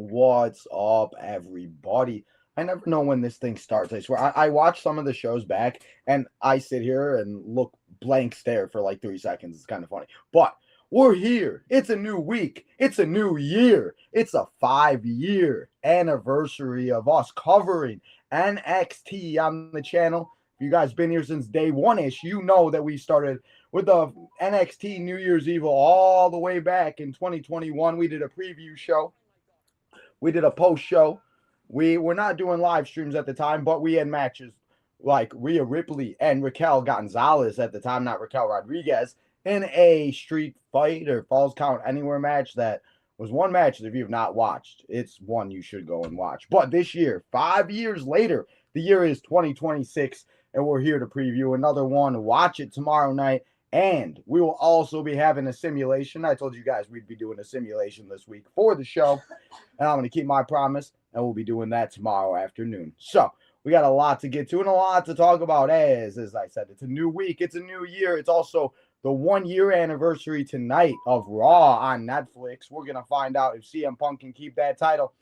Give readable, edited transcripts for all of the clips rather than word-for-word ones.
What's up, everybody? I never know when this thing starts. I swear. I watch some of the shows back and I sit here and look blank stare for like 3 seconds. It's kind of funny. But we're here. It's a new week. It's a new year. It's a 5-year anniversary of us covering NXT on the channel. If you guys been here since day one ish, you know that we started with the NXT New Year's Evil all the way back in 2021. We did a preview show, we did a post show. We were not doing live streams at the time, but we had matches like Rhea Ripley and Raquel Gonzalez at the time, not Raquel Rodriguez, in a street fight or falls count anywhere match that was one match that if you have not watched, it's one you should go and watch. But this year, 5 years later, the year is 2026, and we're here to preview another one. Watch it tomorrow night. And we will also be having a simulation. I told you guys we'd be doing a simulation this week for the show, and I'm going to keep my promise, and we'll be doing that tomorrow afternoon. So we got a lot to get to and a lot to talk about. As I said, it's a new week, it's a new year. It's also the 1-year anniversary tonight of Raw on Netflix. We're going to find out if CM Punk can keep that title.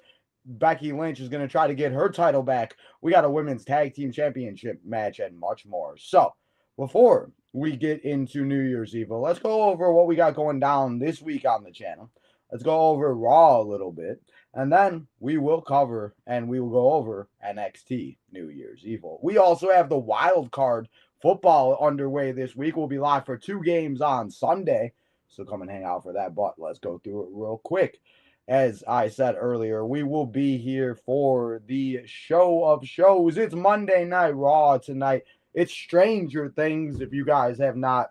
Becky Lynch is going to try to get her title back. We got a women's tag team championship match and much more. So before we get into New Year's Evil, let's go over what we got going down this week on the channel. Let's go over Raw a little bit, and then we will cover and we will go over NXT New Year's Evil. We also have the wild card football underway this week. We'll be live for 2 games on Sunday, so come and hang out for that. But let's go through it real quick. As I said earlier, we will be here for the show of shows. It's Monday Night Raw tonight. It's Stranger Things. If you guys have not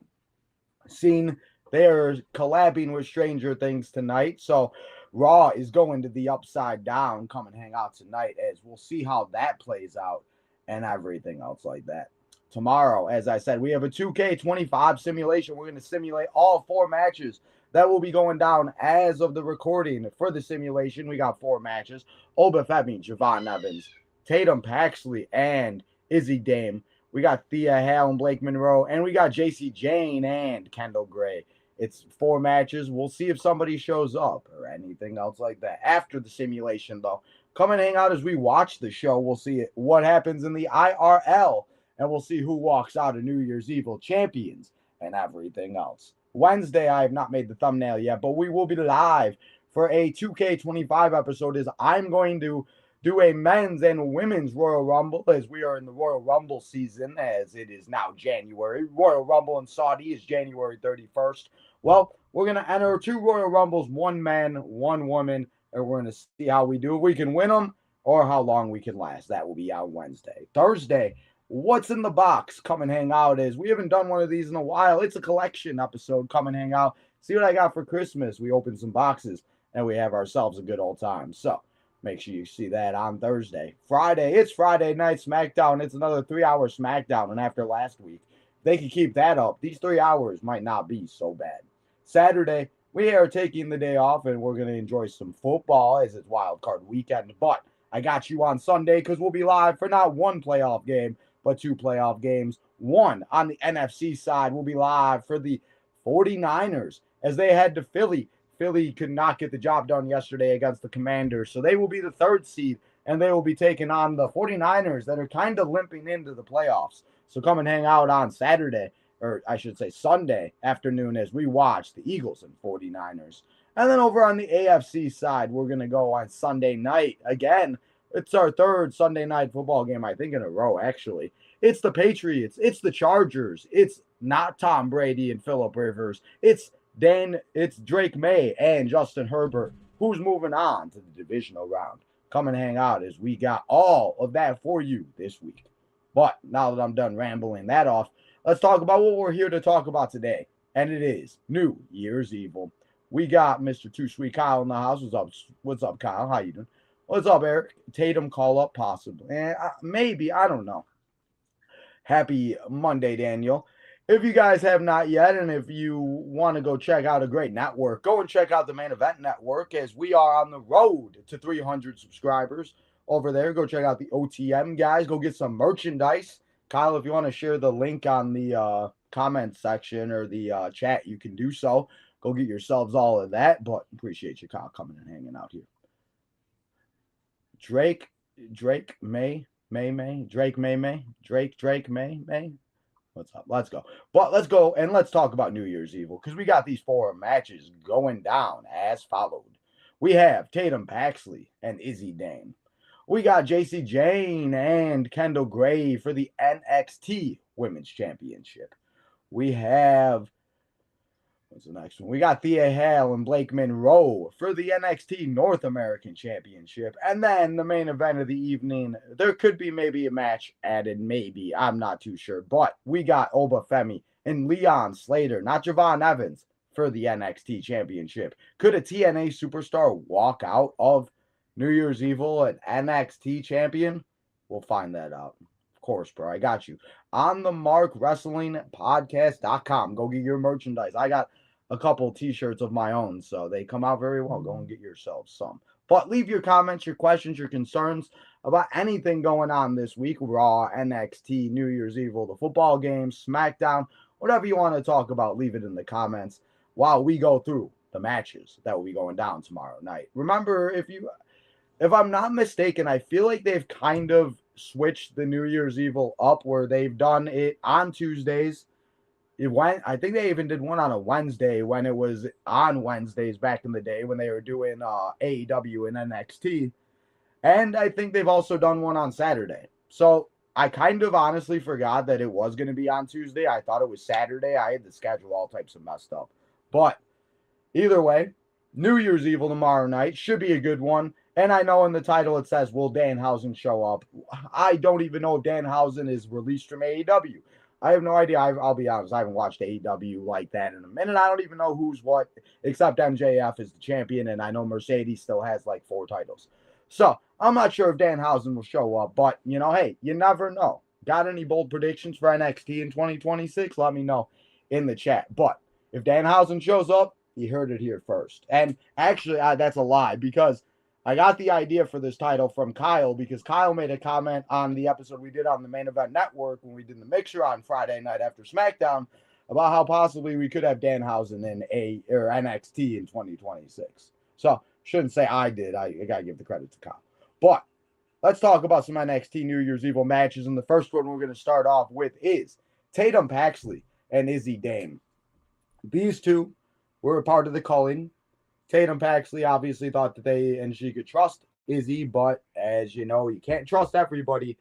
seen, they're collabing with Stranger Things tonight. So Raw is going to the Upside Down. Come and hang out tonight as we'll see how that plays out and everything else like that. Tomorrow, as I said, we have a 2K25 simulation. We're going to simulate all 4 matches that will be going down as of the recording. For the simulation, we got 4 matches. Oba Femi, Javon Evans, Tatum Paxley, and Izzy Dame. We got Thea Hale and Blake Monroe, and we got JC Jane and Kendall Gray. It's 4 matches. We'll see if somebody shows up or anything else like that. After the simulation, though, come and hang out as we watch the show. We'll see what happens in the IRL, and we'll see who walks out of New Year's Evil champions and everything else. Wednesday, I have not made the thumbnail yet, but we will be live for a 2K25 episode. As I'm going to do a men's and women's Royal Rumble, as we are in the Royal Rumble season, as it is now January. Royal Rumble in Saudi is January 31st. Well, we're going to enter 2 Royal Rumbles, 1 man, 1 woman, and we're going to see how we do. If we can win them or how long we can last. That will be out Wednesday. Thursday, what's in the box? Come and hang out. As we haven't done one of these in a while. It's a collection episode. Come and hang out. See what I got for Christmas. We open some boxes and we have ourselves a good old time. So make sure you see that on Thursday. Friday, it's Friday Night SmackDown. It's another 3-hour SmackDown. And after last week, if they can keep that up, these 3 hours might not be so bad. Saturday, we are taking the day off and we're going to enjoy some football as it's wild card weekend. But I got you on Sunday because we'll be live for not 1 playoff game, but 2 playoff games. 1 on the NFC side. We'll be live for the 49ers as they head to Philly. Philly could not get the job done yesterday against the Commanders, so they will be the 3rd seed, and they will be taking on the 49ers that are kind of limping into the playoffs. So come and hang out on Saturday, or I should say Sunday afternoon, as we watch the Eagles and 49ers. And then over on the AFC side, we're going to go on Sunday night. Again, it's our 3rd Sunday night football game, I think, in a row, actually. It's the Patriots. It's the Chargers. It's not Tom Brady and Phillip Rivers. It's Drake May and Justin Herbert, who's moving on to the divisional round. Come and hang out as we got all of that for you this week. But now that I'm done rambling that off, let's talk about what we're here to talk about today. And it is New Year's Evil. We got Mr. Too Sweet Kyle in the house. What's up, Kyle? How you doing? What's up, Eric? Tatum call up, possibly. Maybe, I don't know. Happy Monday, Daniel. If you guys have not yet, and if you want to go check out a great network, go and check out the Main Event Network, as we are on the road to 300 subscribers over there. Go check out the OTM guys. Go get some merchandise. Kyle, if you want to share the link on the comment section or the chat, you can do so. Go get yourselves all of that. But appreciate you, Kyle, coming and hanging out here. Drake, Drake May. What's up? Let's go. But let's go and let's talk about New Year's Evil because we got these four matches going down as followed. We have Tatum Paxley and Izzy Dane. We got JC Jane and Kendall Gray for the NXT Women's Championship. We have what's the next one? We got Thea Hale and Blake Monroe for the NXT North American Championship. And then the main event of the evening, there could be maybe a match added, maybe. I'm not too sure. But we got Oba Femi and Leon Slater, not Javon Evans, for the NXT Championship. Could a TNA superstar walk out of New Year's Evil an NXT champion? We'll find that out. Of course, bro. I got you. On the Mark Wrestling Podcast.com. Go get your merchandise. I got a couple t-shirts of my own, so they come out very well. Go and get yourselves some. But leave your comments, your questions, your concerns about anything going on this week. Raw, NXT, New Year's Evil, the football game, SmackDown, whatever you want to talk about, leave it in the comments while we go through the matches that will be going down tomorrow night. Remember, if I'm not mistaken, I feel like they've kind of switched the New Year's Evil up where they've done it on Tuesdays. I think they even did one on a Wednesday when it was on Wednesdays back in the day when they were doing AEW and NXT. And I think they've also done one on Saturday. So I kind of honestly forgot that it was going to be on Tuesday. I thought it was Saturday. I had the schedule all types of messed up. But either way, New Year's Evil tomorrow night should be a good one. And I know in the title it says, will Danhausen show up? I don't even know if Danhausen is released from AEW. I have no idea. I'll be honest. I haven't watched AEW like that in a minute. I don't even know who's what, except MJF is the champion, and I know Mercedes still has like 4 titles. So I'm not sure if Danhausen will show up, but, hey, you never know. Got any bold predictions for NXT in 2026? Let me know in the chat. But if Danhausen shows up, you heard it here first. And actually, that's a lie because I got the idea for this title from Kyle because Kyle made a comment on the episode we did on the Main Event Network when we did the mixer on Friday night after SmackDown about how possibly we could have Danhausen in NXT in 2026. So, shouldn't say I did. I got to give the credit to Kyle. But let's talk about some NXT New Year's Evil matches. And the first one we're going to start off with is Tatum Paxley and Izzy Dame. These two were a part of the calling. Tatum Paxley obviously thought that she could trust Izzy, but as you know, you can't trust everybody,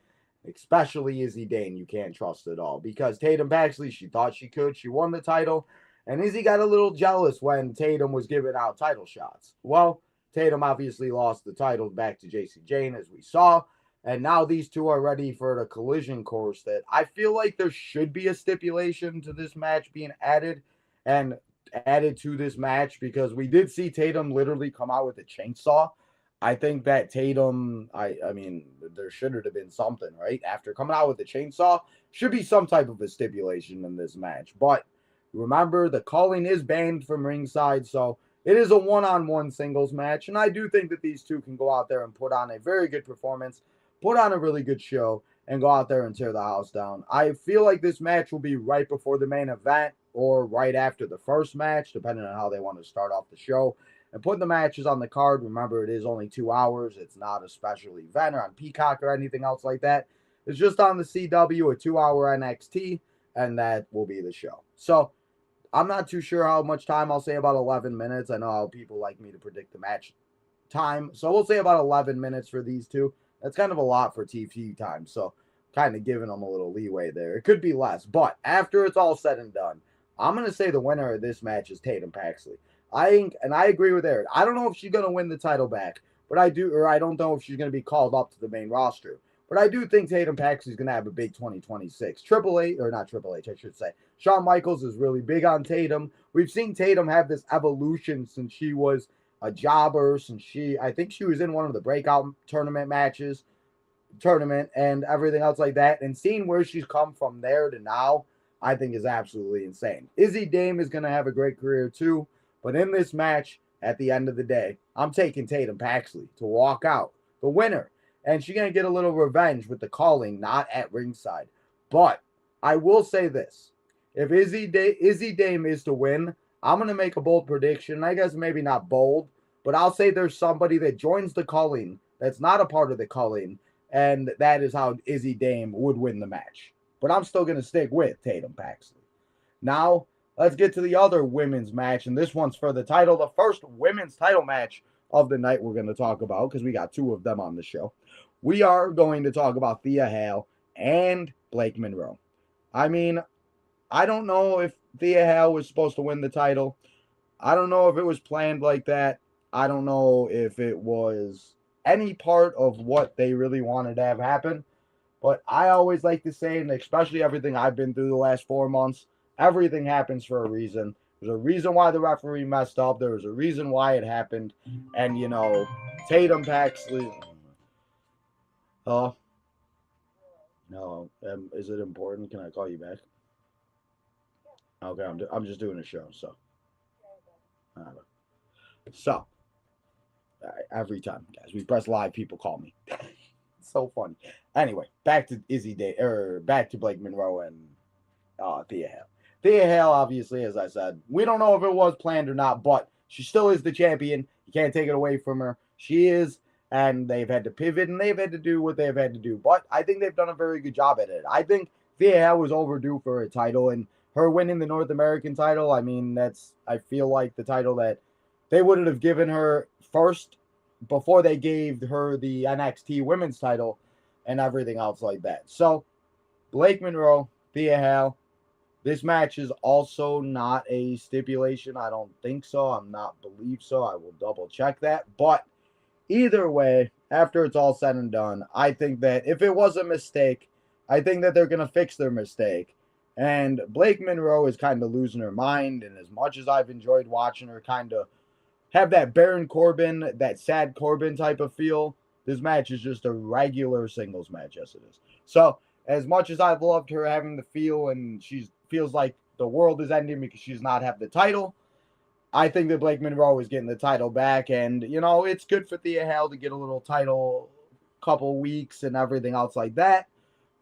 especially Izzy Dane. You can't trust at all because Tatum Paxley, she thought she could. She won the title, and Izzy got a little jealous when Tatum was giving out title shots. Well, Tatum obviously lost the title back to JC Jane, as we saw, and now these two are ready for the collision course that I feel like there should be a stipulation to this match being added to this match because we did see Tatum literally come out with a chainsaw. I think that Tatum, I mean, there should have been something, right? After coming out with a chainsaw, should be some type of a stipulation in this match. But remember, the calling is banned from ringside, so it is a one-on-one singles match. And I do think that these two can go out there and put on a very good performance, put on a really good show, and go out there and tear the house down. I feel like this match will be right before the main event or right after the first match, depending on how they want to start off the show. And put the matches on the card. Remember, it is only 2 hours. It's not a special event or on Peacock or anything else like that. It's just on the CW, a 2-hour NXT, and that will be the show. So I'm not too sure how much time. I'll say about 11 minutes. I know how people like me to predict the match time. So we'll say about 11 minutes for these two. That's kind of a lot for TV time. So kind of giving them a little leeway there. It could be less. But after it's all said and done, I'm going to say the winner of this match is Tatum Paxley. I agree with Eric. I don't know if she's going to win the title back, but I don't know if she's going to be called up to the main roster. But I do think Tatum Paxley is going to have a big 2026. Shawn Michaels is really big on Tatum. We've seen Tatum have this evolution since she was a jobber, I think she was in one of the breakout tournament and everything else like that. And seeing where she's come from there to now, I think is absolutely insane. Izzy Dame is going to have a great career too. But in this match, at the end of the day, I'm taking Tatum Paxley to walk out the winner. And she's going to get a little revenge with the calling, not at ringside. But I will say this. If Izzy Dame is to win, I'm going to make a bold prediction. I guess maybe not bold, but I'll say there's somebody that joins the calling That's not a part of the culling, and that is how Izzy Dame would win the match. But I'm still going to stick with Tatum Paxley. Now, let's get to the other women's match, and this one's for the title. The first women's title match of the night we're going to talk about, because we got two of them on the show. We are going to talk about Thea Hale and Blake Monroe. I mean, I don't know if Thea Hale was supposed to win the title. I don't know if it was planned like that. I don't know if it was any part of what they really wanted to have happen. But I always like to say, and especially everything I've been through the last 4 months, everything happens for a reason. There's a reason why the referee messed up. There was a reason why it happened. And, Tatum Paxley. Oh, no. Is it important? Can I call you back? Okay, I'm just doing a show, so. So, every time, guys, we press live, people call me. So funny. Anyway, back to back to Blake Monroe and Thea Hale. Thea Hale, obviously, as I said, we don't know if it was planned or not, but she still is the champion. You can't take it away from her. She is, and they've had to pivot and they've had to do what they've had to do. But I think they've done a very good job at it. I think Thea Hale was overdue for a title, and her winning the North American title, I mean, I feel like the title that they would have given her first before they gave her the NXT women's title and everything else like that. So, Blake Monroe, Thea Hale. This match is also not a stipulation. I don't think so. I'm not believe so. I will double check that. But either way, after it's all said and done, I think that if it was a mistake, I think that they're going to fix their mistake. And Blake Monroe is kind of losing her mind. And as much as I've enjoyed watching her kind of have that Baron Corbin, that sad Corbin type of feel, this match is just a regular singles match. Yes, it is. So, as much as I've loved her having the feel and she feels like the world is ending because she's not have the title, I think that Blake Monroe is getting the title back. And, it's good for Thea Hale to get a little title couple weeks and everything else like that.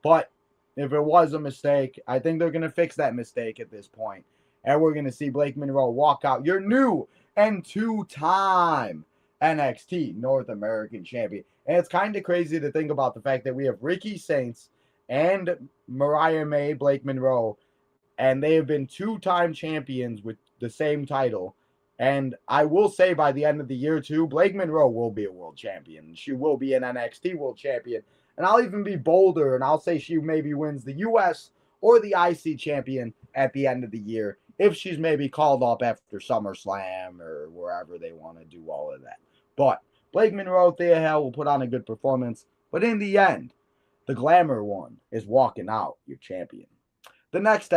But if it was a mistake, I think they're going to fix that mistake at this point. And we're going to see Blake Monroe walk out your new and two-time NXT North American champion. And it's kind of crazy to think about the fact that we have Ricky Saints and Mariah May, Blake Monroe, and they have been two-time champions with the same title. And I will say by the end of the year, too, Blake Monroe will be a world champion. She will be an NXT world champion. And I'll even be bolder, and I'll say she maybe wins the U.S. or the IC champion at the end of the year if she's maybe called up after SummerSlam or wherever they want to do all of that. But Blake Monroe, Thea Hale will put on a good performance. But in the end, the glamour one is walking out your champion. The next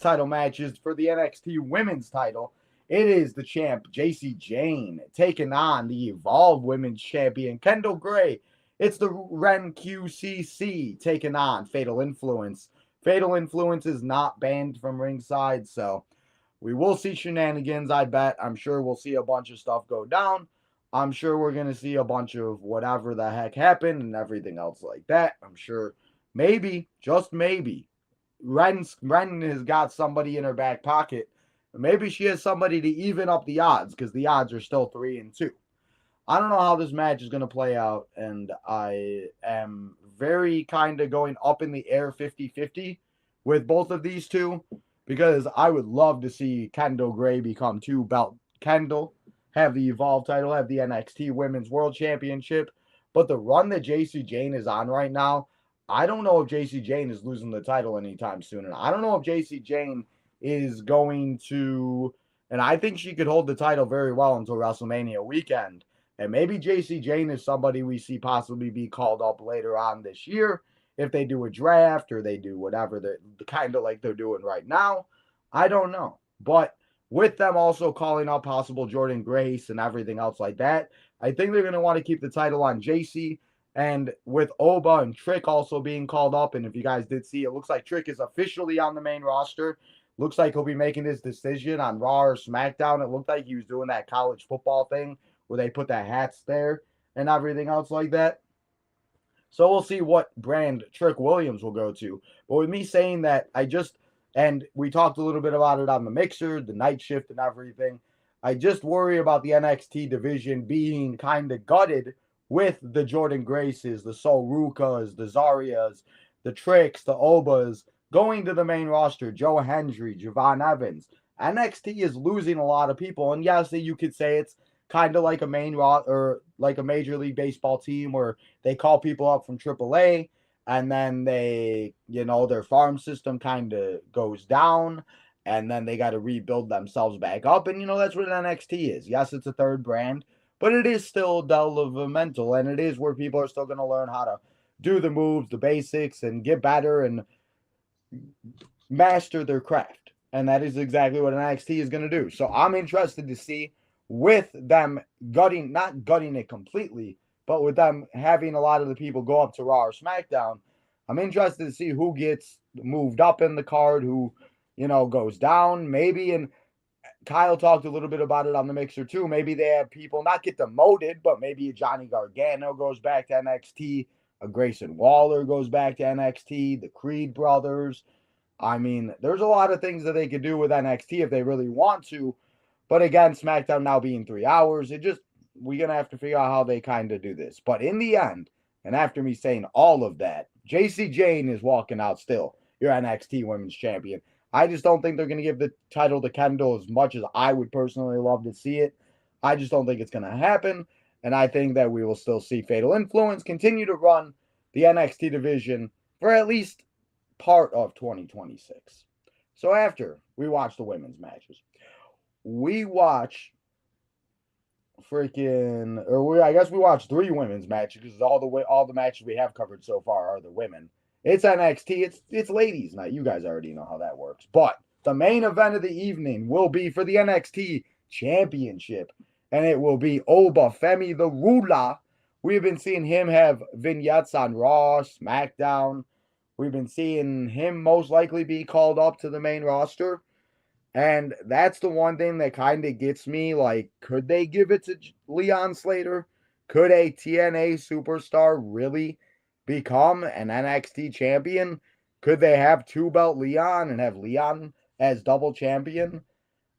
title match is for the NXT Women's title. It is the champ, Jacy Jayne, taking on the Evolve Women's Champion, Kendall Gray. It's the Ren QCC taking on Fatal Influence. Fatal Influence is not banned from ringside, so we will see shenanigans, I bet. I'm sure we'll see a bunch of stuff go down. I'm sure we're going to see a bunch of whatever the heck happened and everything else like that. I'm sure maybe, just maybe, Ren has got somebody in her back pocket. Maybe she has somebody to even up the odds because the odds are still 3-2. I don't know how this match is going to play out, and I am very kind of going up in the air 50-50 with both of these two because I would love to see Kendall Gray become two-belt Kendall, have the Evolve title, have the NXT Women's World Championship. But the run that Jacy Jayne is on right now, I don't know if Jacy Jayne is losing the title anytime soon. And I don't know if Jacy Jayne is going to, and I think she could hold the title very well until WrestleMania weekend. And maybe Jacy Jayne is somebody we see possibly be called up later on this year if they do a draft or they do whatever they're kind of like they're doing right now. I don't know. But with them also calling up possible Jordan Grace and everything else like that, I think they're going to want to keep the title on Jacy. And with Oba and Trick also being called up, and if you guys did see, it looks like Trick is officially on the main roster. Looks like he'll be making his decision on Raw or SmackDown. It looked like he was doing that college football thing where they put the hats there and everything else like that. So we'll see what brand Trick Williams will go to. But with me saying that, and we talked a little bit about it on the Mixer, the night shift and everything, I just worry about the NXT division being kind of gutted with the Jordan Graces, the Sol Rukas, the Zarias, the Tricks, the Obas going to the main roster, Joe Hendry, Javon Evans. NXT is losing a lot of people, and yes, you could say it's kind of like a main or like a Major League Baseball team where they call people up from AAA, and then they, their farm system kind of goes down, and then they got to rebuild themselves back up, and that's what NXT is. Yes, it's a third brand, but it is still developmental, and it is where people are still going to learn how to do the moves, the basics, and get better and master their craft. And that is exactly what NXT is going to do. So I'm interested to see, with them not gutting it completely, but with them having a lot of the people go up to Raw or SmackDown, I'm interested to see who gets moved up in the card, who, goes down. Maybe, and Kyle talked a little bit about it on the mixer too. Maybe they have people not get demoted, but maybe a Johnny Gargano goes back to NXT, a Grayson Waller goes back to NXT, the Creed brothers. I mean, there's a lot of things that they could do with NXT if they really want to. But again, SmackDown now being 3 hours, we're going to have to figure out how they kind of do this. But in the end, and after me saying all of that, JC Jane is walking out still, your NXT Women's Champion. I just don't think they're going to give the title to Kendall as much as I would personally love to see it. I just don't think it's going to happen. And I think that we will still see Fatal Influence continue to run the NXT division for at least part of 2026. So after we watch the women's matches, we watch I guess we watch 3 women's matches because all the matches we have covered so far are the women. It's NXT. It's ladies' night. You guys already know how that works. But the main event of the evening will be for the NXT Championship, and it will be Obafemi the Ruler. We've been seeing him have vignettes on Raw, SmackDown. We've been seeing him most likely be called up to the main roster. And that's the one thing that kind of gets me, like, could they give it to Leon Slater? Could a TNA superstar really become an NXT champion? Could they have 2-belt Leon and have Leon as double champion?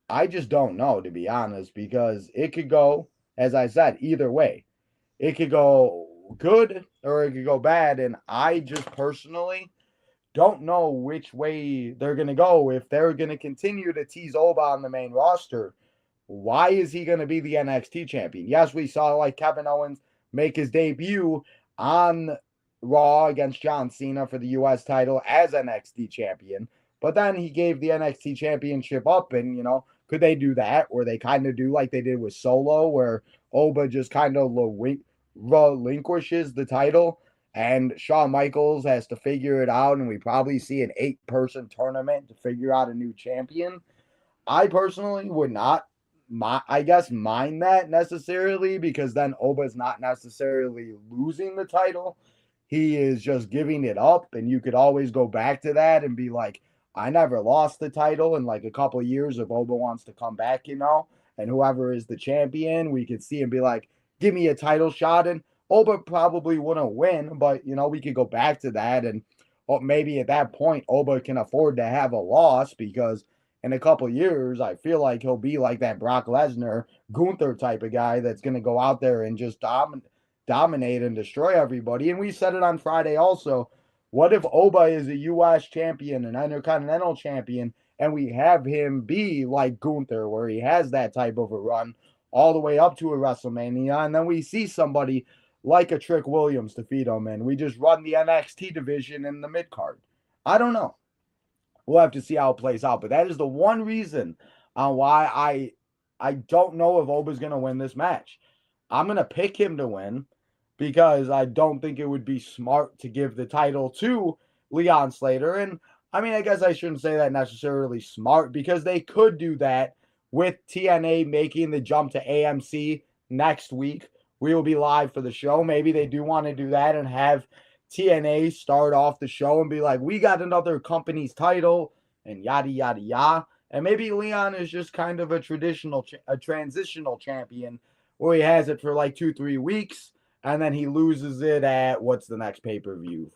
I just don't know, to be honest, because it could go, as I said, either way. It could go good or it could go bad, and I just personally don't know which way they're going to go. If they're going to continue to tease Oba on the main roster, why is he going to be the NXT champion? Yes, we saw like Kevin Owens make his debut on Raw against John Cena for the U.S. title as NXT champion, but then he gave the NXT championship up, and, could they do that where they kind of do like they did with Solo, where Oba just kind of relinquishes the title and Shawn Michaels has to figure it out, and we probably see an 8-person tournament to figure out a new champion? I personally would not, mind that necessarily, because then Oba's not necessarily losing the title. He is just giving it up, and you could always go back to that and be like, I never lost the title in like a couple of years if Oba wants to come back, and whoever is the champion, we could see and be like, give me a title shot, and Oba probably wouldn't win, but, we could go back to that, and maybe at that point, Oba can afford to have a loss, because in a couple of years, I feel like he'll be like that Brock Lesnar, Gunther type of guy that's going to go out there and just dominate and destroy everybody. And we said it on Friday also. What if Oba is a U.S. champion, an Intercontinental champion, and we have him be like Gunther, where he has that type of a run all the way up to a WrestleMania, and then we see somebody like a Trick Williams defeat him, and we just run the NXT division in the mid-card? I don't know. We'll have to see how it plays out, but that is the one reason on why I don't know if Oba's going to win this match. I'm going to pick him to win because I don't think it would be smart to give the title to Leon Slater. And I mean, I guess I shouldn't say that necessarily smart, because they could do that with TNA making the jump to AMC next week. We will be live for the show. Maybe they do want to do that and have TNA start off the show and be like, we got another company's title and yada, yada, yada. And maybe Leon is just kind of a transitional champion where he has it for like 2-3 weeks. And then he loses it at, what's the next pay-per-view?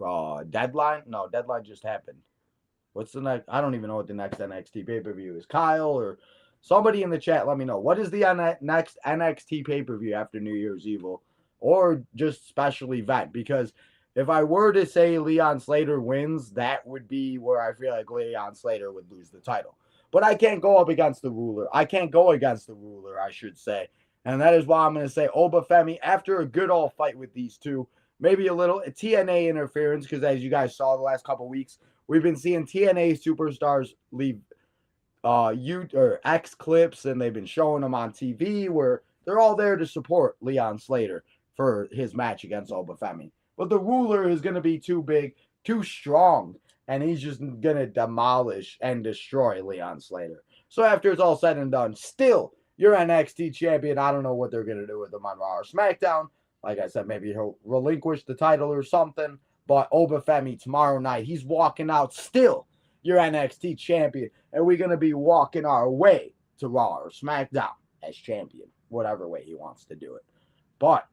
Deadline? No, Deadline just happened. What's the next? I don't even know what the next NXT pay-per-view is. Kyle or somebody in the chat, let me know. What is the next NXT pay-per-view after New Year's Evil? or just special event. Because if I were to say Leon Slater wins, that would be where I feel like Leon Slater would lose the title. But I can't go up against the ruler. I can't go against the ruler, I should say. And that is why I'm going to say Obafemi, after a good old fight with these two, maybe a little TNA interference, because as you guys saw the last couple weeks, we've been seeing TNA superstars leave X clips, and they've been showing them on TV where they're all there to support Leon Slater for his match against Obafemi. But the ruler is going to be too big, too strong, and he's just going to demolish and destroy Leon Slater. So after it's all said and done, still, your NXT champion, I don't know what they're going to do with him on Raw or SmackDown. Like I said, maybe he'll relinquish the title or something. But Obafemi tomorrow night, he's walking out still your NXT champion, and we're going to be walking our way to Raw or SmackDown as champion, whatever way he wants to do it. But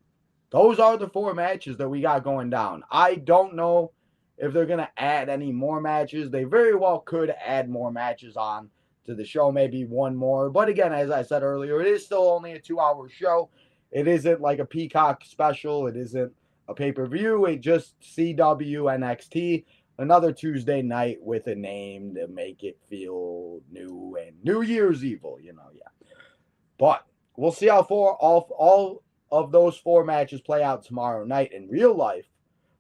those are the 4 matches that we got going down. I don't know if they're going to add any more matches. They very well could add more matches on to the show, maybe one more. But again, as I said earlier, it is still only a 2-hour show. It isn't like a Peacock special. It isn't a pay-per-view. It just CW NXT. Another Tuesday night with a name to make it feel new and New Year's Evil, yeah. But we'll see how all of those 4 matches play out tomorrow night in real life.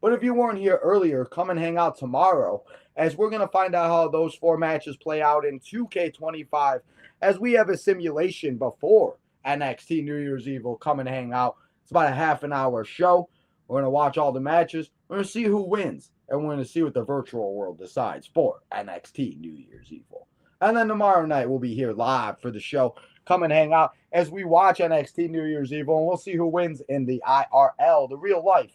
But if you weren't here earlier, come and hang out tomorrow, as we're going to find out how those 4 matches play out in 2K25, as we have a simulation before NXT New Year's Evil. Come and hang out. It's about a half an hour show. We're going to watch all the matches. We're going to see who wins. And we're going to see what the virtual world decides for NXT New Year's Evil. And then tomorrow night, we'll be here live for the show. Come and hang out as we watch NXT New Year's Evil. And we'll see who wins in the IRL, the real life.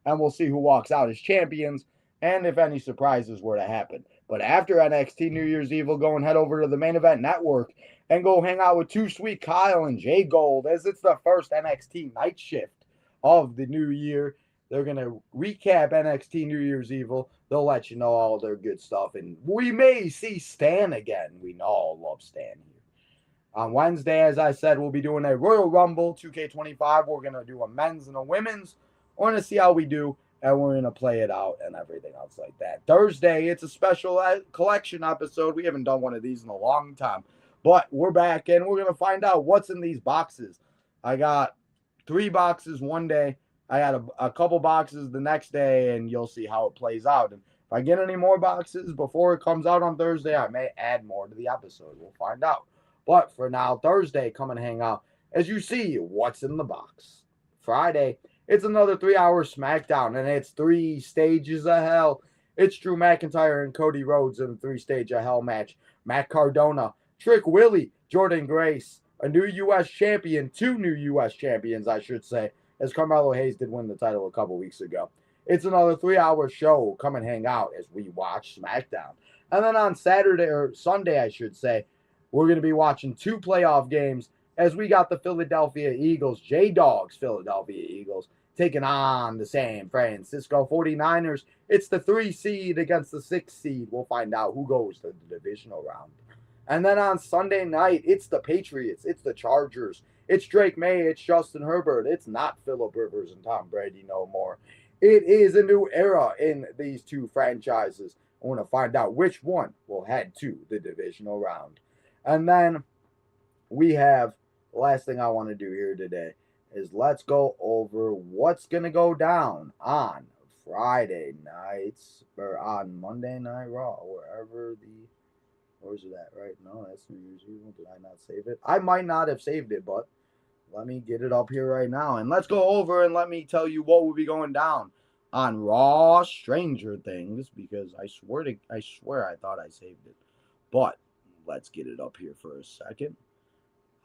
And we'll see who walks out as champions. And if any surprises were to happen. But after NXT New Year's Evil, go and head over to the Main Event Network. And go hang out with Too Sweet Kyle and Jay Gold. As it's the first NXT night shift of the new year. They're going to recap NXT New Year's Evil. They'll let you know all their good stuff. And we may see Stan again. We all love Stan here. On Wednesday, as I said, we'll be doing a Royal Rumble 2K25. We're going to do a men's and a women's. We're going to see how we do. And we're going to play it out and everything else like that. Thursday, it's a special collection episode. We haven't done one of these in a long time. But we're back and we're going to find out what's in these boxes. I got 3 boxes one day. I had a couple boxes the next day, and you'll see how it plays out. And if I get any more boxes before it comes out on Thursday, I may add more to the episode. We'll find out. But for now, Thursday, come and hang out as you see what's in the box. Friday, it's another 3-hour SmackDown, and it's 3 stages of hell. It's Drew McIntyre and Cody Rhodes in a 3-stage of hell match. Matt Cardona, Trick Willie, Jordan Grace, a new U.S. champion, 2 new U.S. champions, I should say, as Carmelo Hayes did win the title a couple weeks ago. It's another 3-hour show. Come and hang out as we watch SmackDown. And then on Saturday, or Sunday, I should say, we're going to be watching 2 playoff games as we got the Philadelphia Eagles, J-Dog's Philadelphia Eagles, taking on the San Francisco 49ers. It's the 3 seed against the 6 seed. We'll find out who goes to the divisional round. And then on Sunday night, it's the Patriots. It's the Chargers. It's Drake May, it's Justin Herbert. It's not Phillip Rivers and Tom Brady no more. It is a new era in these 2 franchises. I want to find out which one will head to the divisional round. And then we have, the last thing I want to do here today is let's go over what's going to go down on Friday nights, or on Monday Night Raw, where's it at right now? That's New Year's Eve. Did I not save it? I might not have saved it, but let me get it up here right now. And let's go over and let me tell you what will be going down on Raw Stranger Things, because I swear I thought I saved it. But let's get it up here for a second.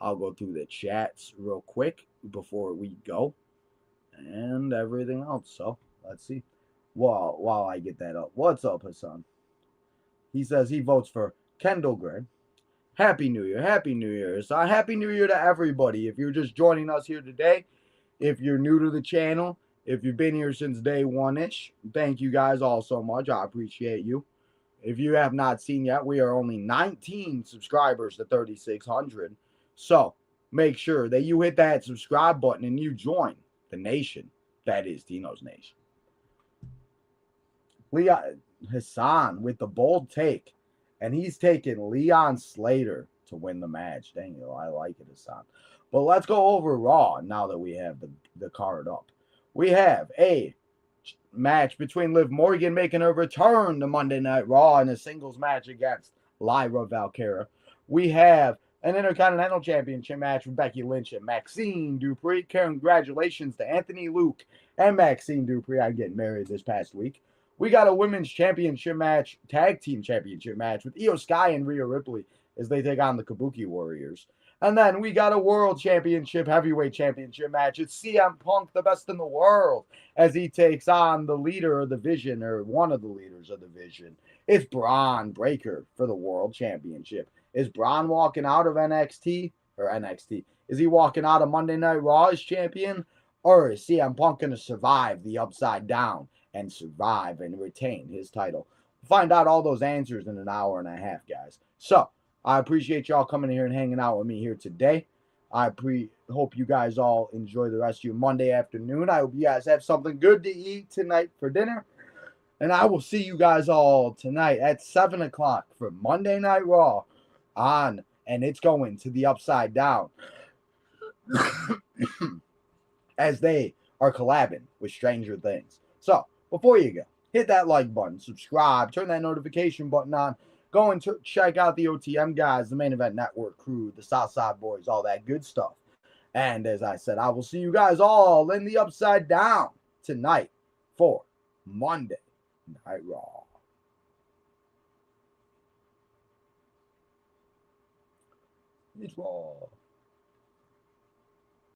I'll go through the chats real quick before we go and everything else. So let's see. While I get that up. What's up, Hassan? He says he votes for Kendall Gray. Happy New Year. Happy New Year. So Happy New Year to everybody. If you're just joining us here today, if you're new to the channel, if you've been here since day 1-ish, thank you guys all so much. I appreciate you. If you have not seen yet, we are only 19 subscribers to 3,600. So make sure that you hit that subscribe button and you join the nation that is Dino's Nation. Leon Hassan with the bold take, and he's taking Leon Slater to win the match. Dang it, I like it, Hassan. But let's go over Raw now that we have the card up. We have a match between Liv Morgan making her return to Monday Night Raw in a singles match against Lyra Valkyria. We have an Intercontinental Championship match with Becky Lynch and Maxine Dupree. Congratulations to Anthony Luke and Maxine Dupree on getting married this past week. We got a Women's Championship match, Tag Team Championship match with Io Sky and Rhea Ripley as they take on the Kabuki Warriors. And then we got a World Championship Heavyweight Championship match. It's CM Punk, the best in the world, as he takes on the leader of the Vision, or one of the leaders of the Vision. It's Braun Breaker for the World Championship. Is Braun walking out of NXT? Is he walking out of Monday Night Raw as champion? Or is CM Punk going to survive the Upside Down and survive and retain his title? Find out all those answers in an hour and a half, guys. So, I appreciate y'all coming here and hanging out with me here today. I hope you guys all enjoy the rest of your Monday afternoon. I hope you guys have something good to eat tonight for dinner. And I will see you guys all tonight at 7 o'clock for Monday Night Raw on, and it's going to the Upside Down as they are collabing with Stranger Things. So, before you go, hit that like button, subscribe, turn that notification button on. Go and check out the OTM guys, the Main Event Network crew, the Southside Boys, all that good stuff. And as I said, I will see you guys all in the Upside Down tonight for Monday Night Raw. It's Raw.